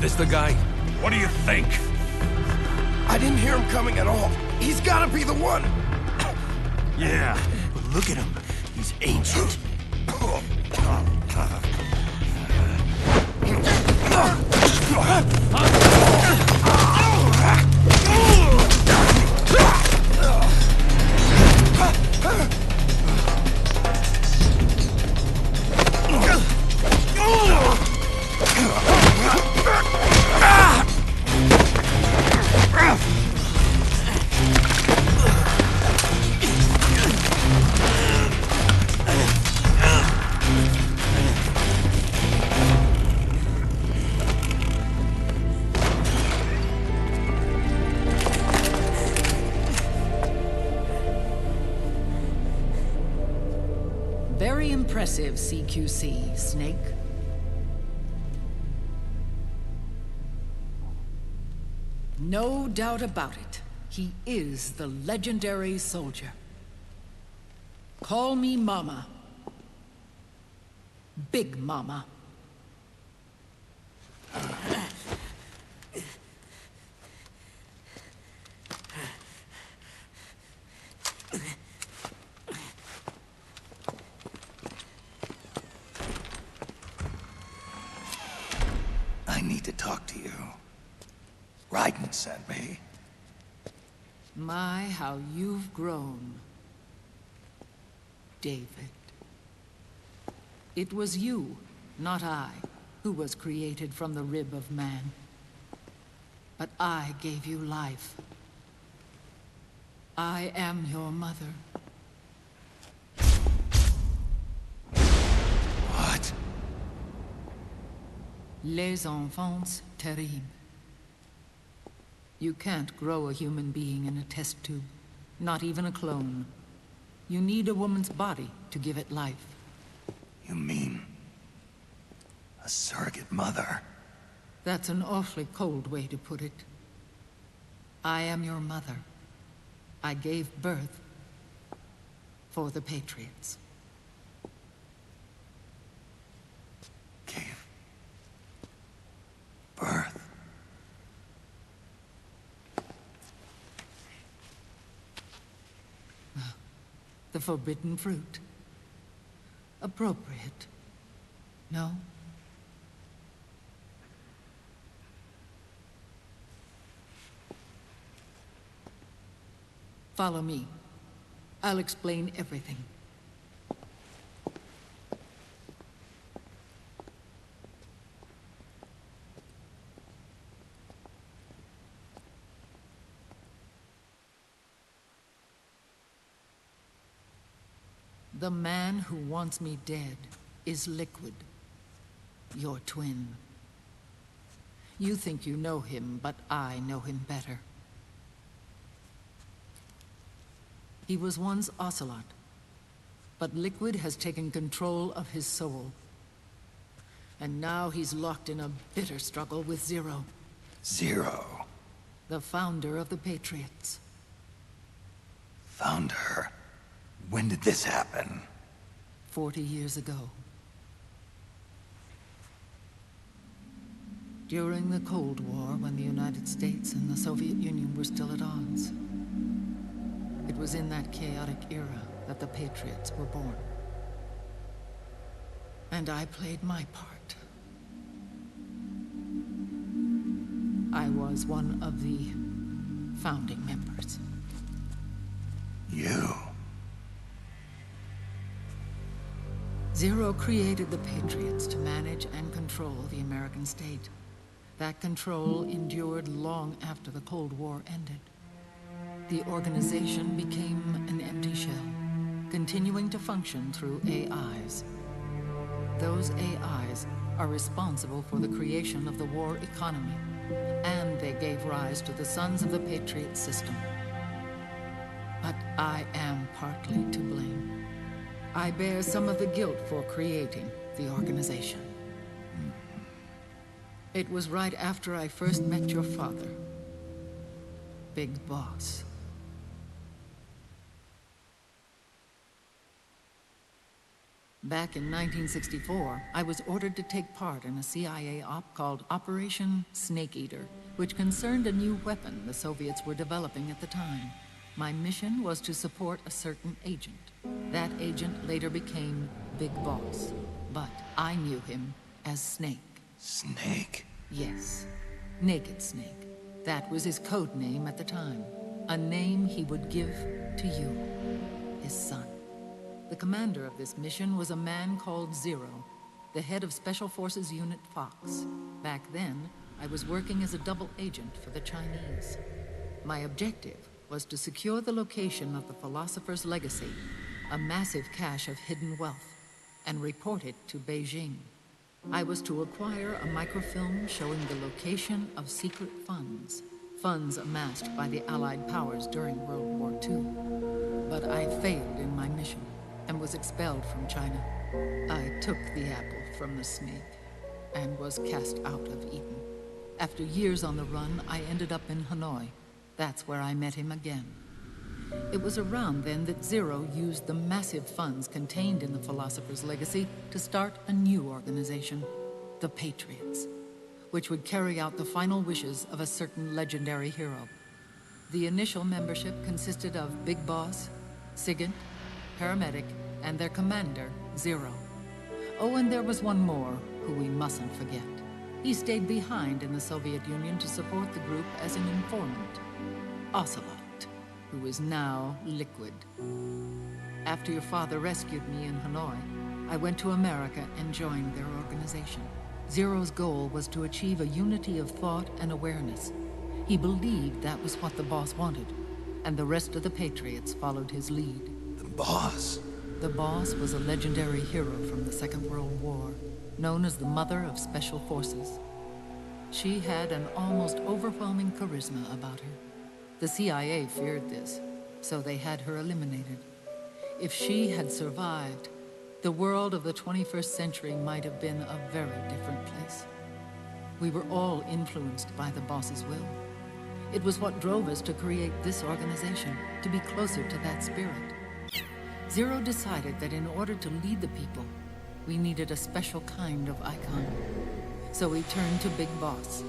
this the guy? What do you think? I didn't hear him coming at all. He's gotta be the one! Yeah, but look at him. He's ancient. Very impressive, CQC, Snake. No doubt about it. He is the legendary soldier. Call me Mama. Big Mama. I need to talk to you. Raiden sent me. My, how you've grown, David. It was you, not I, who was created from the rib of man. But I gave you life. I am your mother. What? Les enfants terribles. You can't grow a human being in a test tube. Not even a clone. You need a woman's body to give it life. You mean... a surrogate mother? That's an awfully cold way to put it. I am your mother. I gave birth for the Patriots. Gave... birth? The forbidden fruit. Appropriate. No? Follow me. I'll explain everything. The man who wants me dead is Liquid, your twin. You think you know him, but I know him better. He was once Ocelot, but Liquid has taken control of his soul. And now he's locked in a bitter struggle with Zero. Zero? The founder of the Patriots. Found her? When did this happen? 40 years ago. During the Cold War, when the United States and the Soviet Union were still at odds. It was in that chaotic era that the Patriots were born. And I played my part. I was one of the founding members. You? Zero created the Patriots to manage and control the American state. That control endured long after the Cold War ended. The organization became an empty shell, continuing to function through AIs. Those AIs are responsible for the creation of the war economy, and they gave rise to the Sons of the Patriot system. But I am partly to blame. I bear some of the guilt for creating the organization. It was right after I first met your father, Big Boss. Back in 1964, I was ordered to take part in a CIA op called Operation Snake Eater, which concerned a new weapon the Soviets were developing at the time. My mission was to support a certain agent. That agent later became Big Boss, but I knew him as Snake. Snake? Yes, Naked Snake. That was his code name at the time. A name he would give to you, his son. The commander of this mission was a man called Zero, the head of Special Forces Unit Fox. Back then, I was working as a double agent for the Chinese. My objective was to secure the location of the Philosopher's Legacy, a massive cache of hidden wealth, and report it to Beijing. I was to acquire a microfilm showing the location of secret funds, funds amassed by the Allied powers during World War II. But I failed in my mission and was expelled from China. I took the apple from the snake and was cast out of Eden. After years on the run, I ended up in Hanoi. That's where I met him again. It was around then that Zero used the massive funds contained in the Philosopher's Legacy to start a new organization, the Patriots, which would carry out the final wishes of a certain legendary hero. The initial membership consisted of Big Boss, Sigint, Paramedic, and their commander, Zero. Oh, and there was one more who we mustn't forget. He stayed behind in the Soviet Union to support the group as an informant, Ocelot, who is now Liquid. After your father rescued me in Hanoi, I went to America and joined their organization. Zero's goal was to achieve a unity of thought and awareness. He believed that was what the boss wanted, and the rest of the Patriots followed his lead. The boss? The boss was a legendary hero from the Second World War, known as the Mother of Special Forces. She had an almost overwhelming charisma about her. The CIA feared this, so they had her eliminated. If she had survived, the world of the 21st century might have been a very different place. We were all influenced by the boss's will. It was what drove us to create this organization, to be closer to that spirit. Zero decided that in order to lead the people, we needed a special kind of icon. So he turned to Big Boss,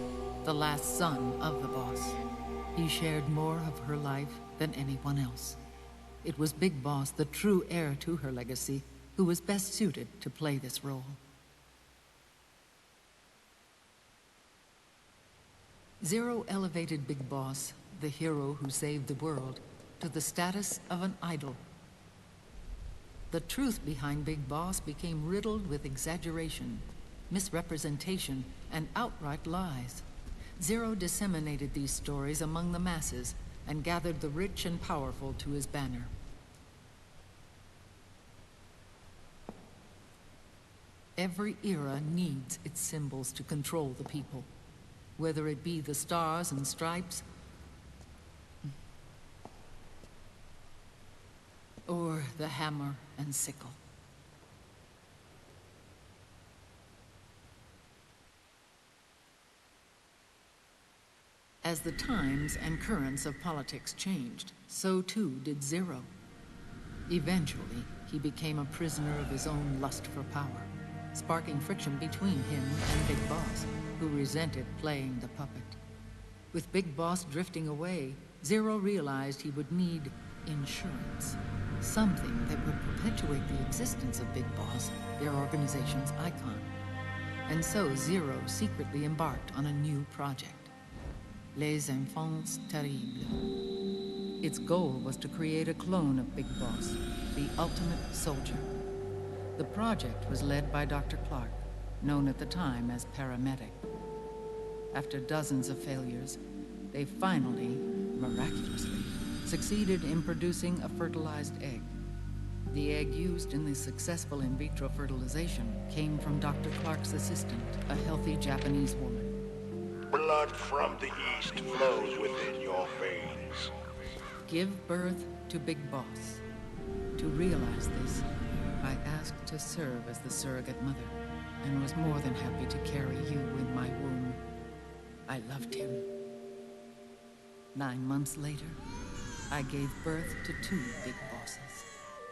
the last son of the boss. He shared more of her life than anyone else. It was Big Boss, the true heir to her legacy, who was best suited to play this role. Zero elevated Big Boss, the hero who saved the world, to the status of an idol. The truth behind Big Boss became riddled with exaggeration, misrepresentation, and outright lies. Zero disseminated these stories among the masses and gathered the rich and powerful to his banner. Every era needs its symbols to control the people, whether it be the stars and stripes, or the hammer and sickle. As the times and currents of politics changed, so too did Zero. Eventually, he became a prisoner of his own lust for power, sparking friction between him and Big Boss, who resented playing the puppet. With Big Boss drifting away, Zero realized he would need insurance. Something that would perpetuate the existence of Big Boss, their organization's icon. And so Zero secretly embarked on a new project, Les Enfants Terribles. Its goal was to create a clone of Big Boss, the ultimate soldier. The project was led by Dr. Clark, known at the time as Paramedic. After dozens of failures, they finally, miraculously, succeeded in producing a fertilized egg. The egg used in the successful in vitro fertilization came from Dr. Clark's assistant, a healthy Japanese woman. Blood from the east flows within your veins. Give birth to Big Boss. To realize this, I asked to serve as the surrogate mother, and was more than happy to carry you in my womb. I loved him. 9 months later, I gave birth to 2 Big Bosses,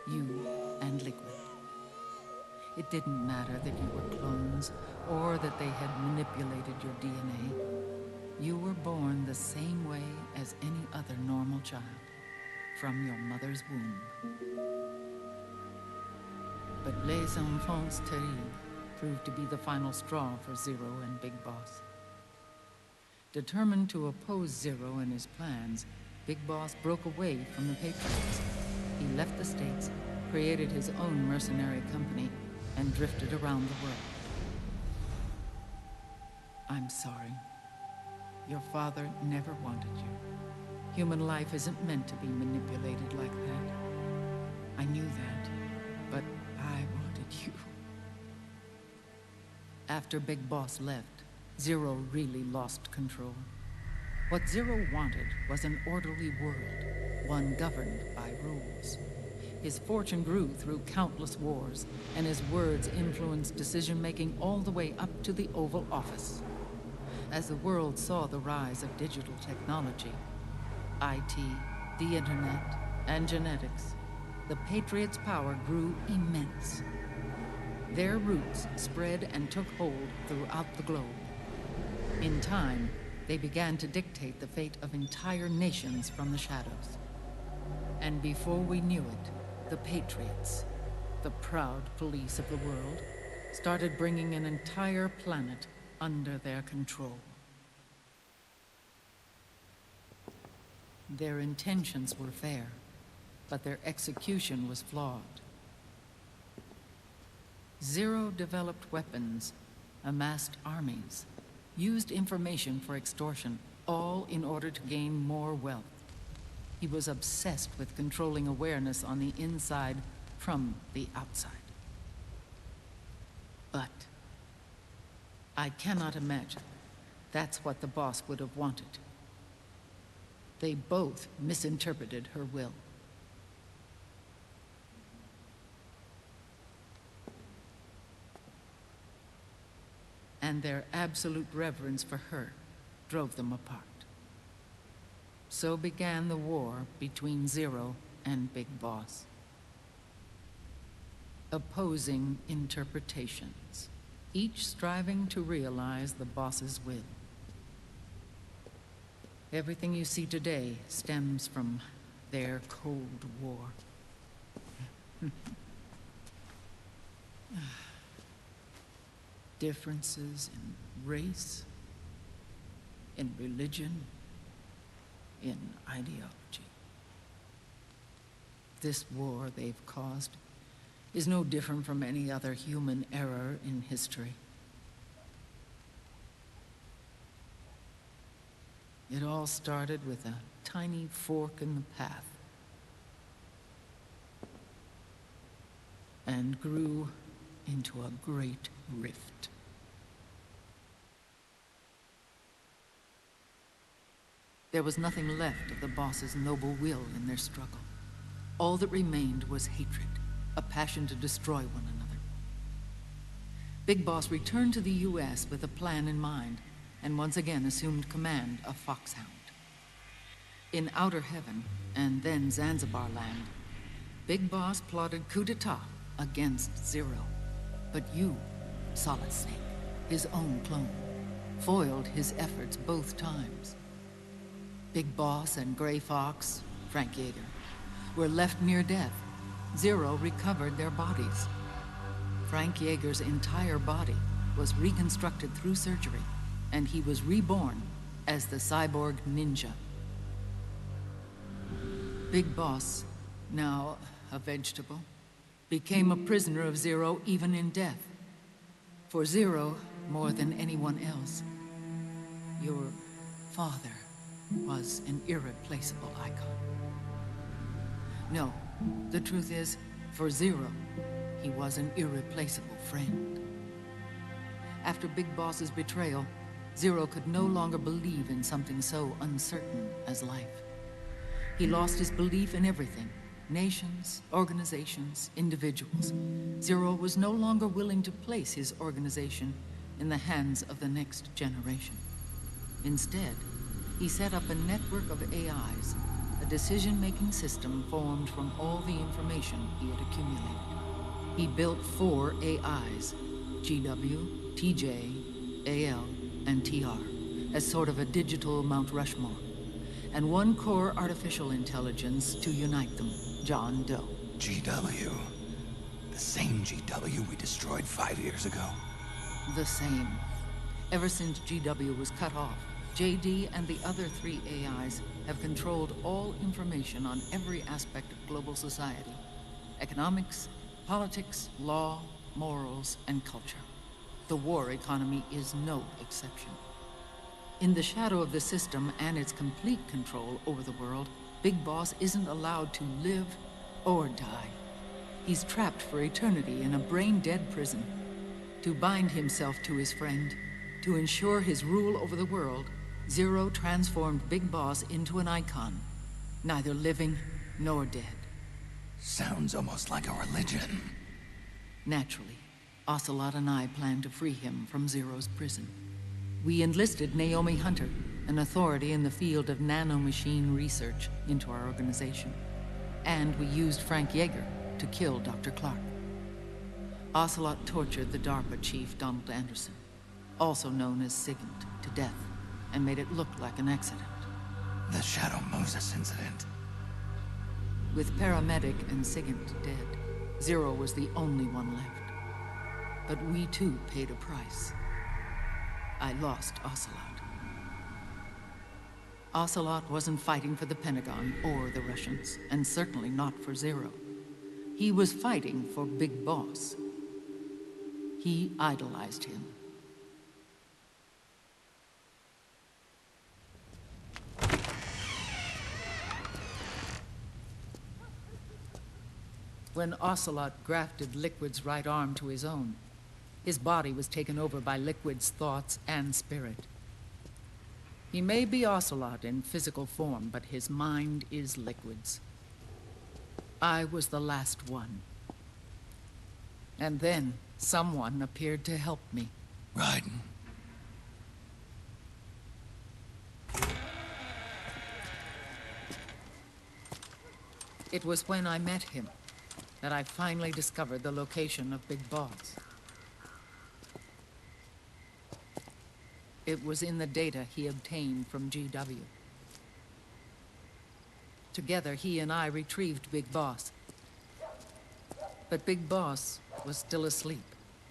you and Liquid. It didn't matter that you were clones, or that they had manipulated your DNA. You were born the same way as any other normal child, from your mother's womb. But Les Enfants Terribles proved to be the final straw for Zero and Big Boss. Determined to oppose Zero and his plans, Big Boss broke away from the Patriots. He left the States, created his own mercenary company, and drifted around the world. I'm sorry. Your father never wanted you. Human life isn't meant to be manipulated like that. I knew that, but I wanted you. After Big Boss left, Zero really lost control. What Zero wanted was an orderly world, one governed by rules. His fortune grew through countless wars, and his words influenced decision-making all the way up to the Oval Office. As the world saw the rise of digital technology, IT, the internet, and genetics, the Patriots' power grew immense. Their roots spread and took hold throughout the globe. In time, they began to dictate the fate of entire nations from the shadows. And before we knew it, the Patriots, the proud police of the world, started bringing an entire planet under their control. Their intentions were fair, but their execution was flawed. Zero developed weapons, amassed armies, used information for extortion, all in order to gain more wealth. He was obsessed with controlling awareness on the inside from the outside. But I cannot imagine that's what the boss would have wanted. They both misinterpreted her will. And their absolute reverence for her drove them apart. So began the war between Zero and Big Boss. Opposing interpretations, each striving to realize the boss's will. Everything you see today stems from their Cold War. Differences in race, in religion, in ideology. This war they've caused is no different from any other human error in history. It all started with a tiny fork in the path and grew into a great rift. There was nothing left of the boss's noble will in their struggle. All that remained was hatred, a passion to destroy one another. Big Boss returned to the U.S. with a plan in mind, and once again assumed command of Foxhound. In Outer Heaven, and then Zanzibar Land, Big Boss plotted coup d'etat against Zero. But you, Solid Snake, his own clone, foiled his efforts both times. Big Boss and Gray Fox, Frank Yeager, were left near death. Zero recovered their bodies. Frank Yeager's entire body was reconstructed through surgery, and he was reborn as the cyborg ninja. Big Boss, now a vegetable, became a prisoner of Zero even in death. For Zero, more than anyone else, your father was an irreplaceable icon. No, the truth is, for Zero, he was an irreplaceable friend. After Big Boss's betrayal, Zero could no longer believe in something so uncertain as life. He lost his belief in everything. Nations, organizations, individuals. Zero was no longer willing to place his organization in the hands of the next generation. Instead, he set up a network of AIs, a decision-making system formed from all the information he had accumulated. He built 4 AIs, GW, TJ, AL, and TR, as sort of a digital Mount Rushmore, and 1 core artificial intelligence to unite them, John Doe. GW. The same GW we destroyed 5 years ago. The same. Ever since GW was cut off, JD and the other 3 AIs have controlled all information on every aspect of global society. Economics, politics, law, morals, and culture. The war economy is no exception. In the shadow of the system and its complete control over the world, Big Boss isn't allowed to live or die. He's trapped for eternity in a brain-dead prison. To bind himself to his friend, to ensure his rule over the world, Zero transformed Big Boss into an icon, neither living nor dead. Sounds almost like a religion. Naturally, Ocelot and I plan to free him from Zero's prison. We enlisted Naomi Hunter, an authority in the field of nanomachine research, into our organization. And we used Frank Yeager to kill Dr. Clark. Ocelot tortured the DARPA chief, Donald Anderson, also known as Sigint, to death, and made it look like an accident. The Shadow Moses incident. With Paramedic and Sigint dead, Zero was the only one left. But we too paid a price. I lost Ocelot. Ocelot wasn't fighting for the Pentagon or the Russians, and certainly not for Zero. He was fighting for Big Boss. He idolized him. When Ocelot grafted Liquid's right arm to his own, his body was taken over by Liquid's thoughts and spirit. He may be Ocelot in physical form, but his mind is Liquid's. I was the last one. And then someone appeared to help me. Raiden. It was when I met him that I finally discovered the location of Big Boss. It was in the data he obtained from GW. Together, he and I retrieved Big Boss. But Big Boss was still asleep,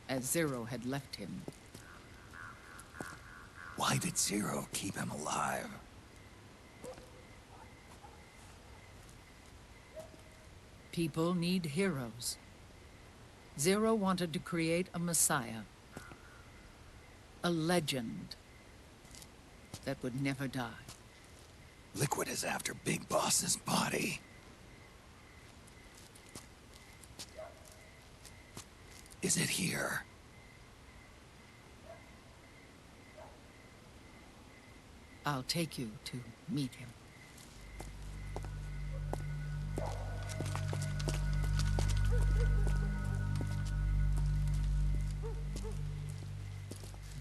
as Zero had left him. Why did Zero keep him alive? People need heroes. Zero wanted to create a messiah. A legend that would never die. Liquid is after Big Boss's body. Is it here? I'll take you to meet him.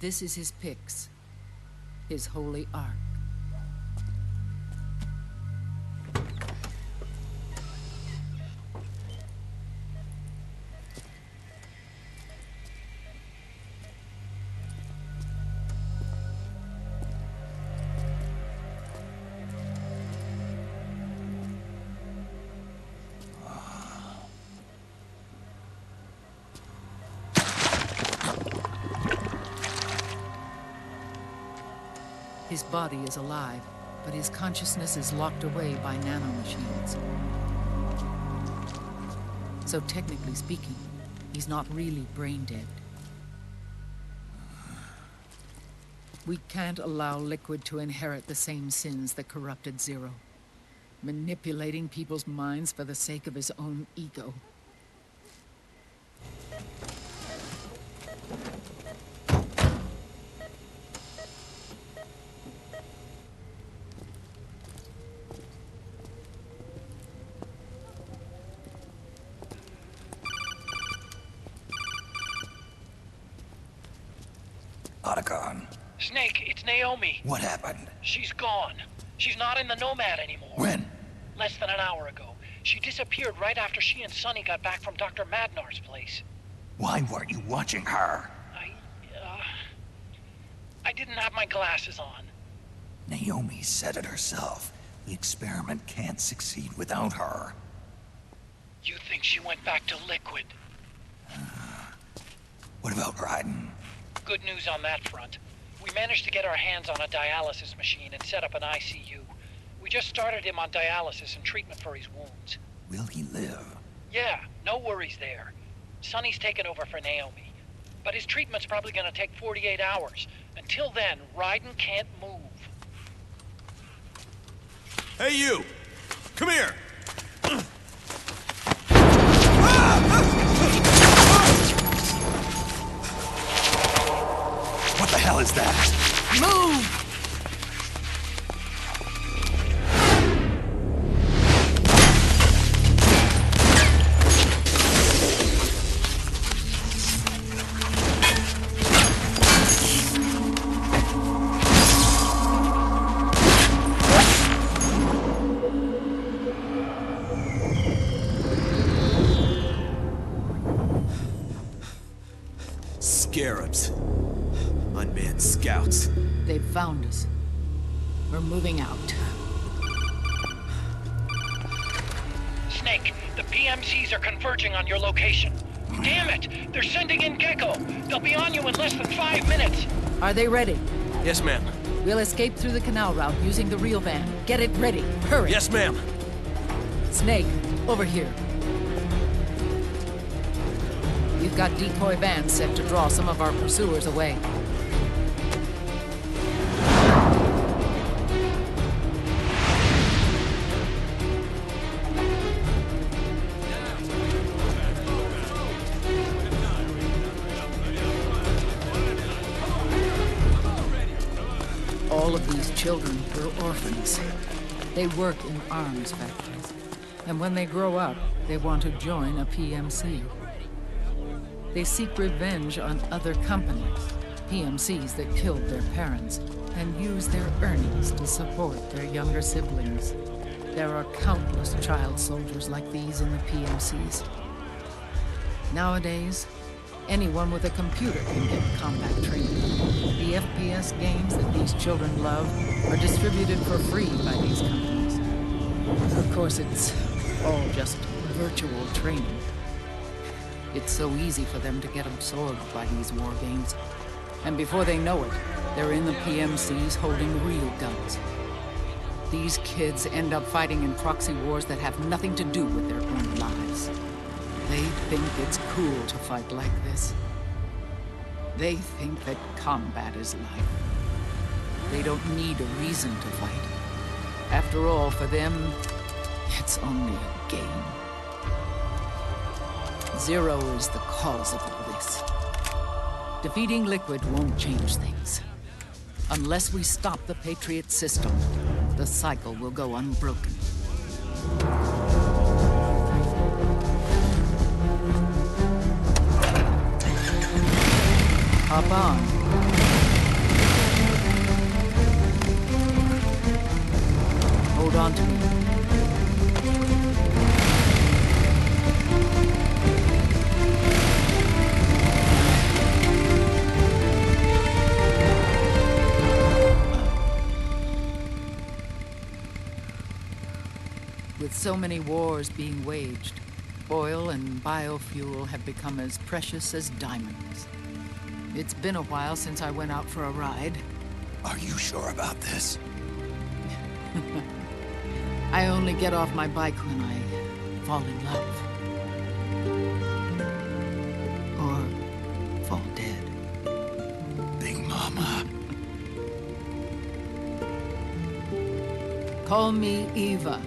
This is his pyx, his holy ark. His body is alive, but his consciousness is locked away by nanomachines. So technically speaking, he's not really brain dead. We can't allow Liquid to inherit the same sins that corrupted Zero. Manipulating people's minds for the sake of his own ego. Otacon. Snake, it's Naomi. What happened? She's gone. She's not in the Nomad anymore. When? Less than an hour ago. She disappeared right after she and Sonny got back from Dr. Madnar's place. Why weren't you watching her? I didn't have my glasses on. Naomi said it herself. The experiment can't succeed without her. You think she went back to Liquid? What about Raiden? Good news on that front. We managed to get our hands on a dialysis machine and set up an ICU. We just started him on dialysis and treatment for his wounds. Will he live? Yeah, no worries there. Sonny's taken over for Naomi. But his treatment's probably gonna take 48 hours. Until then, Raiden can't move. Hey, you! Come here! What the hell is that? Move! Scarabs. Unmanned scouts. They've found us. We're moving out. Snake, the PMCs are converging on your location. Damn it! They're sending in Gecko! They'll be on you in less than 5 minutes! Are they ready? Yes, ma'am. We'll escape through the canal route using the real van. Get it ready. Hurry. Yes, ma'am. Snake, over here. We've got decoy vans set to draw some of our pursuers away. All of these children were orphans. They work in arms factories. And when they grow up, they want to join a PMC. They seek revenge on other companies, PMCs that killed their parents, and use their earnings to support their younger siblings. There are countless child soldiers like these in the PMCs. Nowadays, anyone with a computer can get combat training. The FPS games that these children love are distributed for free by these companies. Of course, it's all just virtual training. It's so easy for them to get absorbed by these war games. And before they know it, they're in the PMCs holding real guns. These kids end up fighting in proxy wars that have nothing to do with their own lives. They think it's cool to fight like this. They think that combat is life. They don't need a reason to fight. After all, for them, it's only a game. Zero is the cause of all this. Defeating Liquid won't change things. Unless we stop the Patriot system, the cycle will go unbroken. Hop on. Hold on to me. With so many wars being waged, oil and biofuel have become as precious as diamonds. It's been a while since I went out for a ride. Are you sure about this? I only get off my bike when I fall in love. Or fall dead. Big Mama. Call me Eva.